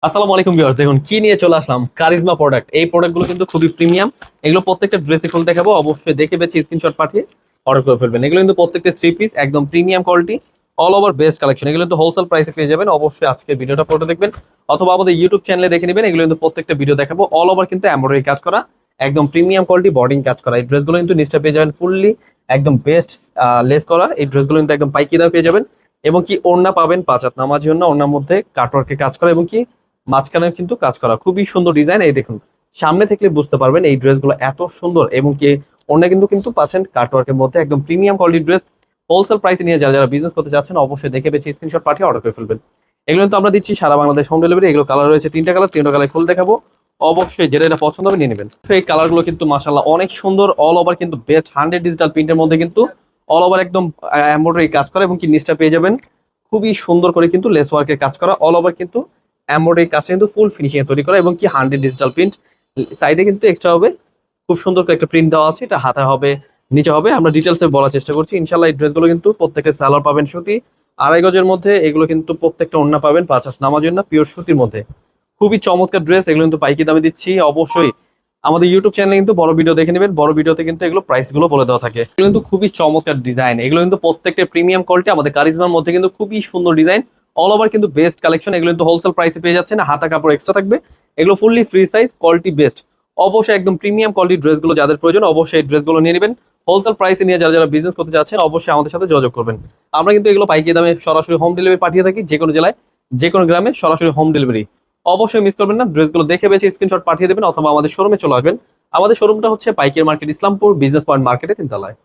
আসসালামু আলাইকুম ভিউয়ার্স, দেখুন কি নিয়ে চলে আসলাম। Charisma product. এই প্রোডাক্টগুলো কিন্তু খুবই প্রিমিয়াম। এগুলো প্রত্যেকটা ড্রেসে খুলে দেখাবো, অবশ্যই দেখে বেছে স্ক্রিনশট পাঠিয়ে অর্ডার করে ফেলবেন। এগুলো কিন্তু প্রত্যেকটা থ্রি পিস, একদম premium quality, all over best collection. এগুলো কিন্তু হোলসেল প্রাইসে পেয়ে যাবেন। অবশ্যই আজকে ভিডিওটা পুরোটা দেখবেন অথবা আমাদের ইউটিউব চ্যানেলে দেখে নেবেন। এগুলো কিন্তু প্রত্যেকটা ভিডিও দেখাবো, অল ওভার কিন্তু এমব্রয়ডারি কাজ করা, একদম প্রিমিয়াম কোয়ালিটি বর্ডিং কাজ করা। এই ড্রেসগুলো কিন্তু নিচটা পেয়ে যাবেন ফুললি একদম বেস্ট লেস করা। এই ড্রেসগুলো কিন্তু একদম পাইকি দামে পেয়ে যাবেন। এবং কি ওড়না পাবেন 5 হাত নামার জন্য, ওড়নার মধ্যে কাটওয়ার্কে কাজ করা এবং কি মাঝখানে কিন্তু কাজ করা, খুবই সুন্দর ডিজাইন। এই দেখুন, সামনে থেকে বুঝতে পারবেন এই ড্রেসগুলো এত সুন্দর। এবং কি ওড়না কিন্তু কিন্তু পাচ্ছেন কাটওয়ার্কের মধ্যে, একদম প্রিমিয়াম কোয়ালিটির ড্রেস। হোলসেল প্রাইসে নিয়ে যারা যারা বিজনেস করতে চাচ্ছেন অবশ্যই দেখে বেছে স্ক্রিনশট পাঠিয়ে অর্ডার করে ফেলবেন। এগুলো কিন্তু আমরা দিচ্ছি সারা বাংলাদেশ হোম ডেলিভারি। এগুলো কালার রয়েছে তিনটা কালার, তিনটা কালার ফুল দেখাবো। অবশ্যই যেটা এটা পছন্দ হবে নিয়ে নেবেন। তো এই কালারগুলো কিন্তু মাশাআল্লাহ অনেক সুন্দর, অল ওভার কিন্তু বেস্ট 100 ডিজিটাল প্রিন্টের মধ্যে কিন্তু অল ওভার একদম এমব্রয়ডারি কাজ করা এবং কি নিচটা পেয়ে যাবেন খুবই সুন্দর করে কিন্তু লেস ওয়ার্কের কাজ করা, অল ওভার কিন্তু এমব্রয়ডারি কাজটা কিন্তু ফুল ফিনিশিং এ তৈরি করা এবং কি 100 ডিজিটাল প্রিন্ট। সাইডে কিন্তু এক্সট্রা হবে খুব সুন্দর করে একটা প্রিন্ট দেওয়া আছে, এটা হাতে হবে নিচে হবে। আমরা ডিটেলসে বলার চেষ্টা করছি। ইনশাল্লাহ এই ড্রেসগুলো কিন্তু প্রত্যেকটা সালোয়ার পাবেন সুতি 2.5 গজের মধ্যে। এগুলো কিন্তু প্রত্যেকটা ওড়না পাবেন 5 হাত নামার জন্য পিওর সুতির মধ্যে। খুবই চমৎকার ড্রেস। এগুলো কিন্তু পাইকি দামে দিচ্ছি। অবশ্যই আমাদের ইউটিউব চ্যানেলে কিন্তু বড় ভিডিও দেখে নেবেন, বড় ভিডিওতে কিন্তু এগুলো প্রাইস গুলো বলে দেওয়া থাকে। এগুলো কিন্তু খুবই চমৎকার ডিজাইন, এগুলো কিন্তু প্রত্যেকটা প্রিমিয়াম কোয়ালিটি। আমাদের কারিজমার মধ্যে কিন্তু খুবই সুন্দর ডিজাইন, অল ওভার কিন্তু বেস্ট কালেকশন। এগুলো কিন্তু হোলসেল প্রাইসে পেয়ে যাচ্ছেন, হাতা কাপড় এক্সট্রা থাকবে। এগুলো fully free size, quality best. অবশ্যই একদম প্রিমিয়াম কোয়ালিটির ড্রেসগুলো যাদের প্রয়োজন অবশ্যই এই ড্রেসগুলো নিয়ে নেবেন। হোলসেল প্রাইসে নিয়ে যারা যারা বিজনেস করতে চাচ্ছেন অবশ্যই আমাদের সাথে যোগাযোগ করবেন। আমরা কিন্তু এগুলো পাইকারি দামে সরাসরি হোম ডেলিভারি পাঠিয়ে থাকি, যে কোনো জেলায় যে কোনো গ্রামে সরাসরি হোম ডেলিভারি। অবশ্যই মিস করবেন না, ড্রেসগুলো দেখে বেছে স্ক্রিনশট পাঠিয়ে দেবেন অথবা আমাদের শোরুমে চলে আসবেন। আমাদের শোরুমটা হচ্ছে পাইকারি মার্কেট, ইসলামপুর বিজনেস পয়েন্ট মার্কেটে 3 তলায়।